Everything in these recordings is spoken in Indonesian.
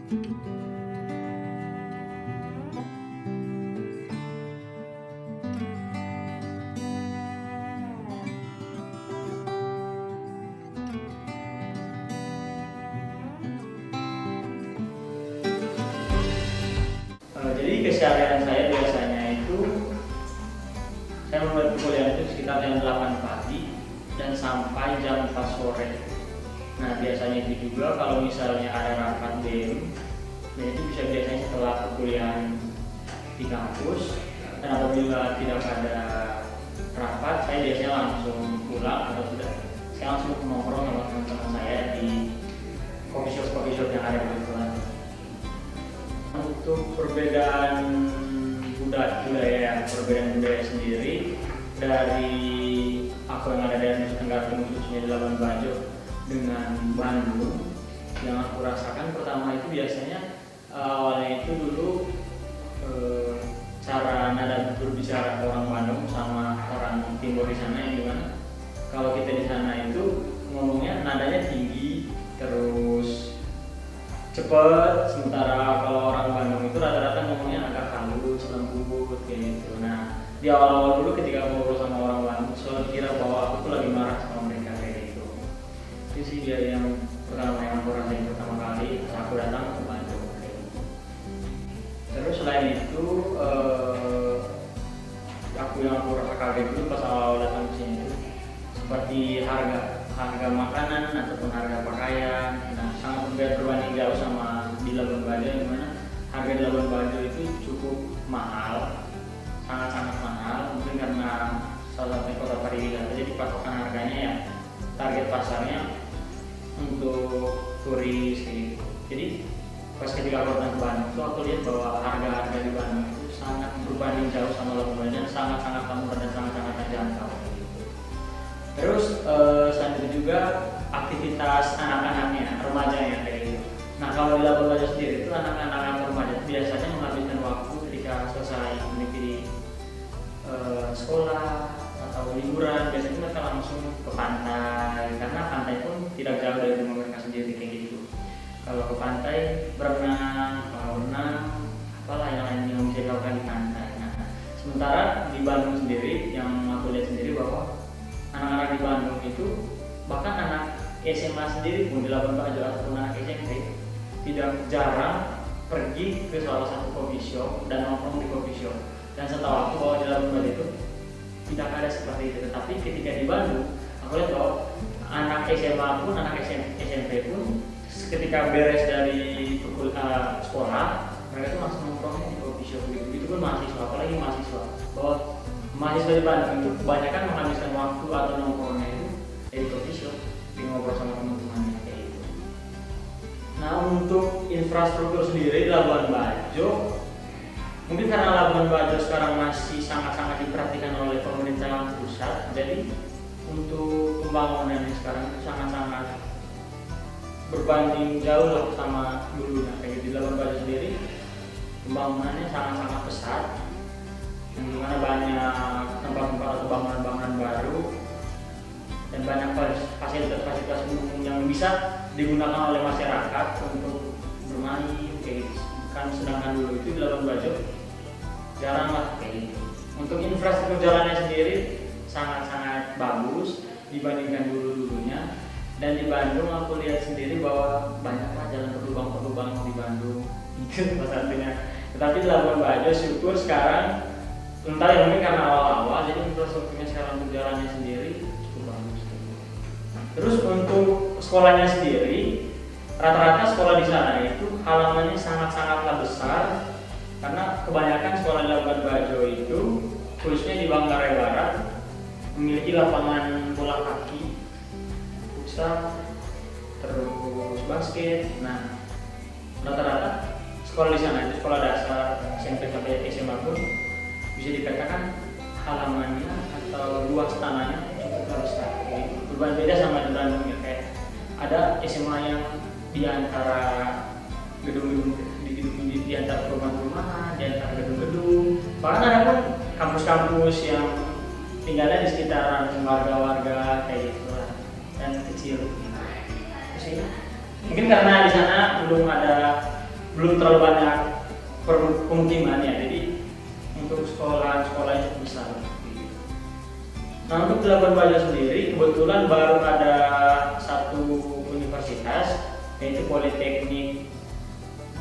Jadi keseharian saya biasanya itu saya mulai kuliah itu sekitar jam 8 pagi dan sampai jam 4 sore. Nah biasanya itu juga kalau misalnya ada rapat BEM, dan itu bisa biasanya setelah perkuliahan di kampus. Dan apabila tidak ada rapat, saya biasanya langsung pulang atau tidak, saya langsung nongkrong sama teman-teman saya di coffee shop yang ada di kebetulan. Untuk perbedaan budaya sendiri dari aku yang ada di Nusa Tenggara Timur, khususnya di Labuan Bajo dengan Bandung, yang aku rasakan pertama itu biasanya awalnya itu dulu cara nada berbicara orang Bandung sama orang Timur di sana yang gimana? Kalau kita di sana itu ngomongnya nadanya tinggi terus cepet, sementara kalau orang Bandung itu rata-rata ngomongnya agak halus, lembut kayak gitu. Nah di awal-awal dulu ketika ngobrol sama orang Bandung, selalu kira bahwa aku tuh lagi marah sama mereka kayak gitu. Itu sih dia yang pertama yang aku rasain pertama kali aku datang ke Bandung. Terus selain itu aku rasa kaget dulu pas awal datang ke sini itu seperti harga makanan ataupun harga pakaian. Nah sangat berbanding jauh sama di Labuan Bajo, yang mana harga di Labuan Bajo itu cukup mahal, sangat mahal, mungkin karena salah satu kota pariwisata, jadi patokan harganya ya target pasarnya untuk turis gitu. Jadi pas ketika aku datang ke Bandung itu aku lihat bahwa harga-harga di Bandung itu sangat berbanding jauh sama Labuan Bajo, dan sangat murah dan sangat terjangkau gitu. Terus selain itu juga aktivitas anak-anaknya, remajanya kayak gitu. Nah kalau di Labuan Bajo sendiri itu anak-anak remaja biasanya menghabiskan waktu ketika selesai mengikuti sekolah atau liburan, biasanya mereka langsung ke pantai, karena pantai pun tidak jauh dari rumah mereka sendiri kayak gitu. Kalau ke pantai berenang, apalah yang lain yang bisa dilakukan di pantai. Nah, sementara di Bandung sendiri yang aku lihat sendiri bahwa anak-anak di Bandung itu, bahkan anak SMA sendiri pun di Labuan Bajo ataupun anak SMP tidak jarang pergi ke salah satu coffee shop dan nongkrong di coffee shop. Dan setahu aku bahwa di Labuan Bajo itu tidak ada seperti itu. Tetapi ketika di Bandung, aku lihat bahwa anak SMA pun, anak SMP pun ketika beres dari sekolah, mereka tuh langsung nongkrongnya di coffee shop gitu. Itu pun mahasiswa, apalagi mahasiswa. Bahwa mahasiswa di Bandung itu kebanyakan menghabiskan waktu atau nongkrongnya itu di coffee shop, di ngobrol sama teman-temannya kayak gitu. Nah untuk infrastruktur sendiri di Labuan Bajo, mungkin karena Labuan Bajo sekarang masih sangat diperhatikan oleh pemerintah pusat, jadi untuk pembangunan sekarang itu sangat berbanding jauh lah sama dulunya. Kayak di Labuan Bajo sendiri pembangunannya sangat pesat, yang dimana banyak tempat-tempat atau bangunan-bangunan baru dan banyak fasilitas umum yang bisa digunakan oleh masyarakat untuk bermain kayak gitu. Kan sedangkan dulu itu di Labuan Bajo jarang lah kayak gitu. Untuk infrastruktur jalannya sendiri sangat bagus dibandingkan dulunya. Dan di Bandung aku lihat sendiri bahwa banyaklah jalan berlubang di Bandung itu salah satunya. Tetapi di Labuan Bajo syukur sekarang, entah ya mungkin karena awal-awal, jadi infrastrukturnya sekarang untuk jalannya sendiri cukup bagus. Terus untuk sekolahnya sendiri, rata-rata sekolah di sana itu halamannya sangatlah besar, karena kebanyakan sekolah di Labuan Bajo itu, khususnya di Manggarai Barat, memiliki lapangan bola kaki, terus basket. Nah rata-rata sekolah di sana itu sekolah dasar, SMP sampai SMA pun bisa dikatakan halamannya atau luas tanahnya cukup besar. Berbeda sama di Bandung ya, kayak ada SMA yang di antara gedung-gedung di antara rumah-rumahan, di antara gedung-gedung. Bahkan ada pun kampus-kampus yang tinggalnya di sekitaran warga-warga kayak gitu lah, dan kecil. Mungkin karena di sana belum ada belum terlalu banyak pemukiman ya, jadi untuk sekolah-sekolah yang cukup besar. Nah untuk di Labuan Bajo sendiri kebetulan baru ada satu universitas, yaitu Politeknik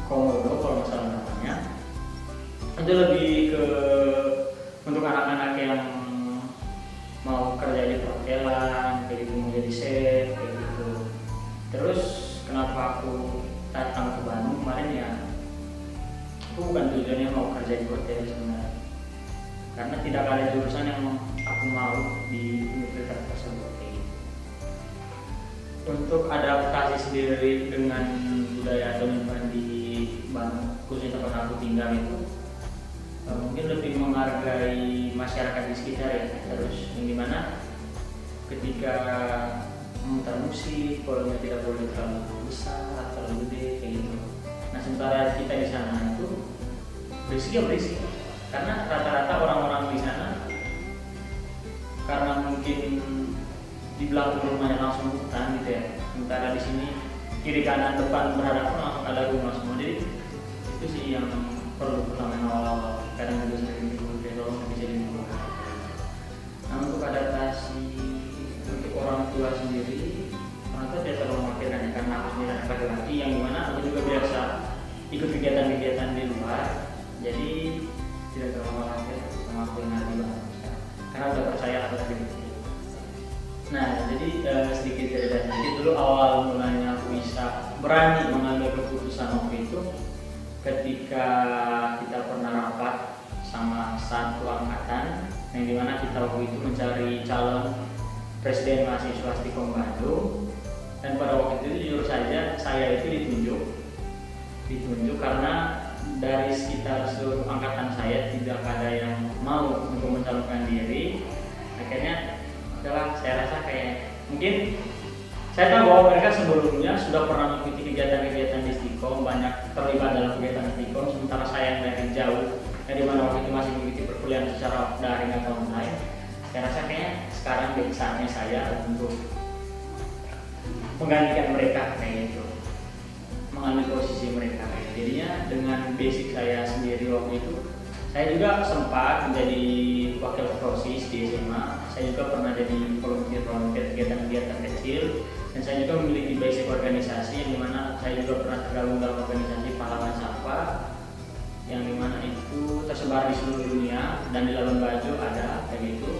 Komodo kalau nggak salah namanya. Itu lebih ke untuk anak-anak yang mau kerja di perhotelan, kayak gitu, mau jadi chef kayak gitu. Terus kenapa aku datang ke Bandung kemarin ya, aku bukan tujuannya mau kerja di hotel sebenarnya, karena tidak ada jurusan yang aku mau di universitas tersebut kayak gitu. Untuk adaptasi sendiri dengan budaya atau lingkungan di Bandung, khususnya tempat aku tinggal itu, mungkin lebih menghargai masyarakat di sekitar ya. Terus yang dimana ketika memutar musik, volumenya tidak boleh terlalu besar, terlalu gede kayak gitu. Nah sementara kita di sana itu berisik ya berisik, karena rata-rata orang-orang di sana karena mungkin di belakang rumahnya langsung hutan gitu ya. Sementara di sini kiri kanan depan berhadapan langsung ada rumah semua. Jadi itu sih yang perlu pertama awal-awal. Kadang juga sering dihubungi bisa dimulai. Nah untuk adaptasi untuk orang tua sendiri, orang tua tidak terlalu mengkhawatirkan ya, karena aku sendiri anak laki-laki yang dimana aku juga biasa ikut kegiatan-kegiatan di luar, jadi tidak terlalu khawatir sama aku yang ada di Bandung karena udah percaya aku dari kecil. Nah jadi sedikit cerita sedikit dulu awal mulanya aku bisa berani mengambil keputusan waktu itu ketika kita pernah rapat sama satu angkatan yang dimana kita waktu itu mencari calon presiden mahasiswa Stikom Bandung, dan pada waktu itu jujur saja saya itu ditunjuk karena dari sekitar seluruh angkatan saya tidak ada yang mau untuk mencalonkan diri. Akhirnya adalah saya rasa kayak mungkin saya tahu bahwa mereka sebelumnya sudah pernah mengikuti kegiatan-kegiatan di Stikom, banyak terlibat dalam kegiatan Stikom, sementara saya yang dari jauh, yang dimana waktu itu masih mengikuti perkuliahan secara daring atau online. Saya rasa kayaknya sekarang saatnya saya untuk menggantikan mereka kayak gitu, mengambil posisi mereka. Jadinya dengan basic saya sendiri waktu itu, saya juga sempat menjadi wakil ketua-OSIS di SMA. Saya juga pernah jadi volunteer kegiatan-kegiatan kecil, dan saya juga memiliki basic organisasi yang dimana saya juga pernah tergabung dalam organisasi Pahlawan Sampah yang dimana itu tersebar di seluruh dunia, dan di Labuan Bajo ada kayak gitu.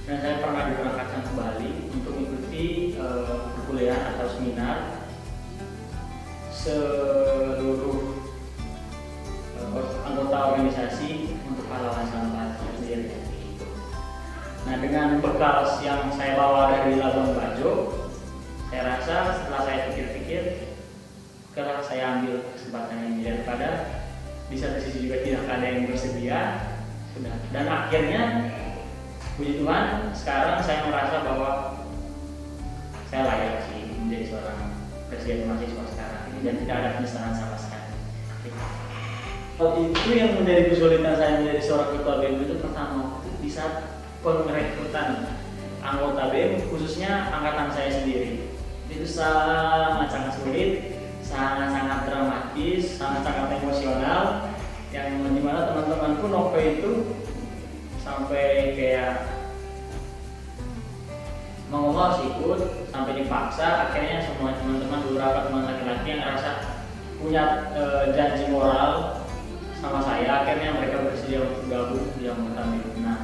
Dan saya pernah diberangkatkan ke Bali untuk mengikuti perkuliahan atau seminar seluruh anggota organisasi untuk Pahlawan Sampah sendiri. Nah dengan bekal yang saya bawa dari Labuan Bajo, saya rasa setelah saya pikir-pikir, kalau saya ambil kesempatan ini daripada di satu sisi juga tidak ada yang bersedia, sudah. Dan akhirnya puji Tuhan sekarang saya merasa bahwa saya layak sih menjadi seorang presiden mahasiswa sekarang ini, dan tidak ada penyesalan sama sekali. Itu yang menjadi kesulitan saya menjadi seorang ketua BEM itu pertama itu di saat pengrekrutan anggota BEM, khususnya angkatan saya sendiri. Itu sangat sulit, sangat dramatis, sangat emosional, yang dimana teman-temanku nopo itu sampai kayak mau harus ikut sampai dipaksa. Akhirnya semua teman-teman, beberapa teman laki-laki yang ngerasa punya janji moral sama saya, akhirnya mereka bersedia untuk gabung di anggota BEM. Nah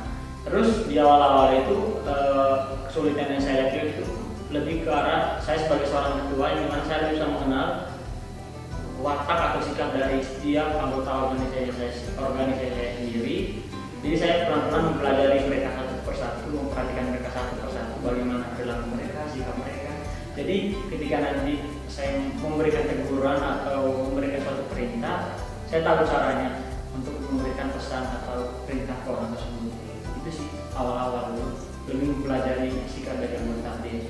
terus di awal-awal itu kesulitan yang saya lihat itu lebih ke arah saya sebagai seorang ketua yang dimana saya bisa mengenal watak atau sikap dari setiap anggota organisasi saya sendiri. Jadi saya pelan-pelan mempelajari mereka satu persatu, memperhatikan mereka satu persatu, bagaimana perilaku mereka, sikap mereka. Jadi ketika nanti saya memberikan teguran atau memberikan suatu perintah, saya tahu caranya untuk memberikan pesan atau perintah ke orang tersebut. Itu sih awal-awal dulu, lebih mempelajari sikap dari anggota BEM.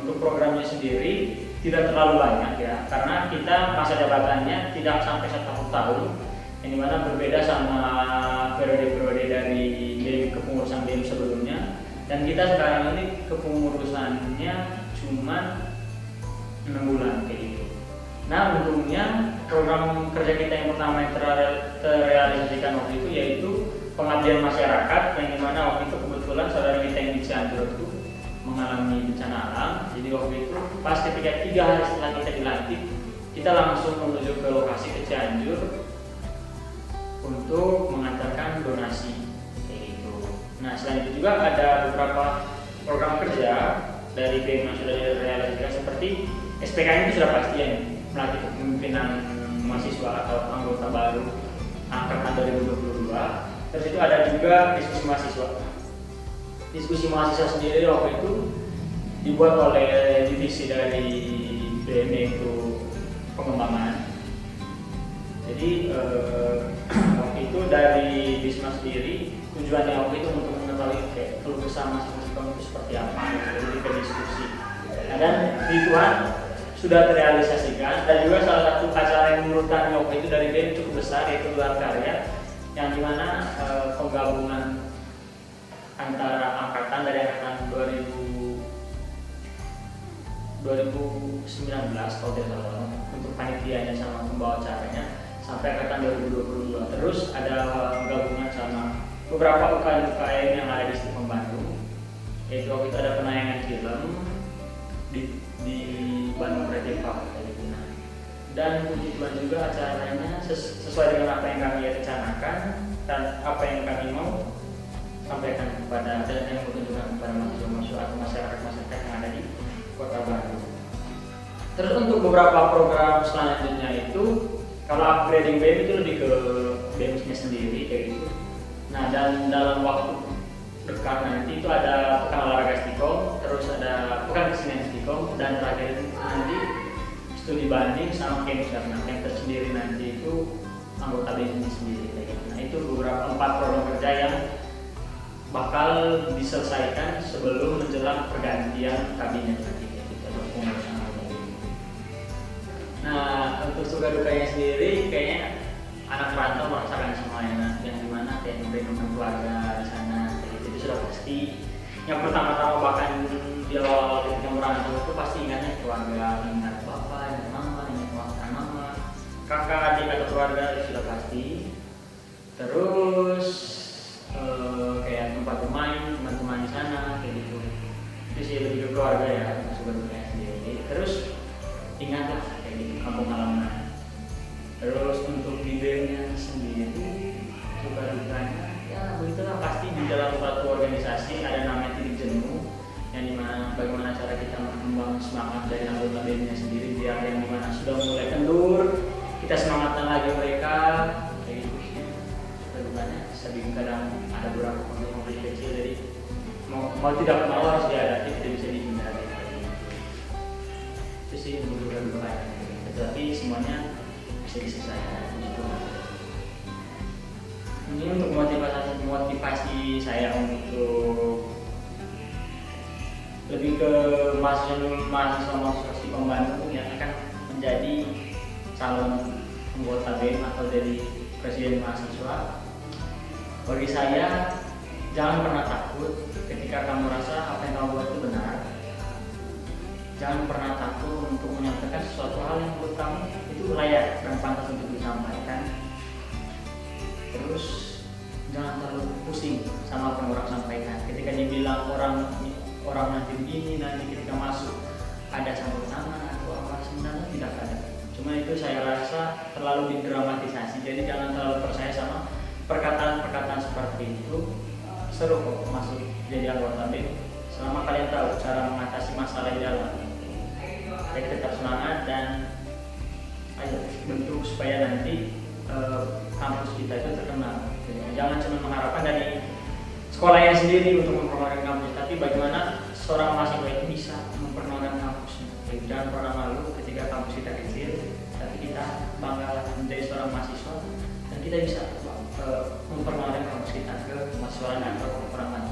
Untuk programnya sendiri tidak terlalu banyak ya, karena kita masa jabatannya tidak sampai 1 tahun, yang dimana berbeda sama periode-periode dari BEM kepengurusan BEM sebelumnya. Dan kita sekarang ini kepengurusannya cuma 6 bulan kayak gitu. Nah, untungnya program kerja kita yang pertama yang terrealisasikan waktu itu yaitu pengabdian masyarakat, yang dimana waktu itu kebetulan saudara kita yang di Cianjur itu mengalami bencana alam. Jadi waktu itu pas ketika 3 hari setelah kita dilantik, kita langsung menuju ke lokasi ke Cianjur untuk mengantarkan donasi kayak gitu. Nah, selain itu juga ada beberapa program kerja dari BEM yang sudah direalisasikan, seperti SPKN itu sudah pasti yang melatih kepemimpinan mahasiswa atau anggota baru angkatan 2022. Terus itu ada juga diskusi mahasiswa. Diskusi mahasiswa sendiri waktu itu dibuat oleh divisi dari BEM, yaitu pengembangan. Jadi waktu itu dari Bisma sendiri tujuannya waktu itu untuk mengetahui keluh kesah mahasiswa itu seperti apa, jadi kita diskusi. Nah, dan Tuhan sudah terrealisasikan, dan juga salah satu acara yang menurut kami waktu itu dari BEM cukup besar, yaitu gelar karya, yang dimana penggabungan antara angkatan dari angkatan 2019 kalau tidak salah untuk panitianya sama pembawa acaranya, sampai angkatan 2022. Terus ada gabungan sama beberapa UKM yang ada di Stifom Bandung, yaitu waktu itu ada penayangan film di Bandung Creative Hub. Dan puji Tuhan juga acaranya sesuai dengan apa yang kami rencanakan dan apa yang kami mau sampaikan kepada dan yang berkunjungan kepada mahasiswa atau masyarakat yang ada di Kota Bandung. Terus untuk beberapa program selanjutnya itu, kalau upgrading BEM itu lebih ke BEM-nya sendiri kayak gitu. Nah, dan dalam waktu dekat nanti itu ada pekan olahraga Stikom, terus ada pekan kesenian Stikom, dan terakhir nanti studi banding sama camp. Nah, camp tersendiri nanti itu anggota BEM sendiri kayak gitu. Nah, itu beberapa 4 program kerja yang bakal diselesaikan sebelum menjelang pergantian kabinet nanti kayak gitu. Nah, untuk suka dukanya sendiri kayaknya anak rantau merasakan semuanya, yang dimana kayak memberikan keluarga di sana kayak gitu, itu sudah pasti. Yang pertama-tama bahkan di awal ketika merantau itu pasti ingatnya keluarga, ingat bapak, ingat mama, ingat mama, kakak, adik atau keluarga, itu sudah pasti. Terus kayak tempat bermain, teman-teman di sana kayak gitu. Itu sih lebih ke keluarga ya, suka dukanya sendiri. Terus ingatlah kayak gitu kampung halaman. Terus untuk di BEM-nya sendiri suka dukanya ya begitulah, pasti di dalam suatu organisasi ada namanya titik jenuh, yang dimana bagaimana cara kita membangun semangat dari anggota BEM-nya sendiri, biar yang dimana sudah mulai kendur kita semangatkan lagi mereka kayak gitu sih. Suka dukanya sering kadang ada beberapa konflik kecil, jadi mau tidak mau harus dihadapi, tidak bisa dihindari. Itu sih menurut dukanya, tetapi semuanya bisa diselesaikan. Ini untuk motivasi saya untuk lebih ke mahasiswa Stifom Bandung yang akan menjadi calon anggota BEM atau jadi presiden mahasiswa. Bagi saya, jangan pernah takut ketika kamu rasa apa yang kamu buat itu benar. Jangan pernah takut untuk menyampaikan sesuatu hal yang menurut kamu itu layak dan pantas untuk disampaikan. Terus jangan terlalu pusing sama apa yang orang sampaikan. Ketika dia bilang orang nanti begini, nanti ketika masuk ada campur tangan atau apa, sebenarnya tidak ada. Cuma itu saya rasa terlalu didramatisasi. Jadi jangan terlalu percaya sama perkataan-perkataan seperti itu. Seru kok masuk jadi anggota BEM selama kalian tahu cara mengatasi masalah di dalam. Jadi tetap semangat dan ayo bentuk supaya nanti kampus kita itu terkenal. Jangan cuma mengharapkan dari sekolahnya sendiri untuk memperkenalkan kampus, tapi bagaimana seorang mahasiswa itu bisa memperkenalkan kampusnya. Jangan pernah malu ketika kampus kita kecil, tapi kita bangga menjadi seorang mahasiswa dan kita bisa memperkenalkan kampus kita ke mahasiswa lain atau orang lain.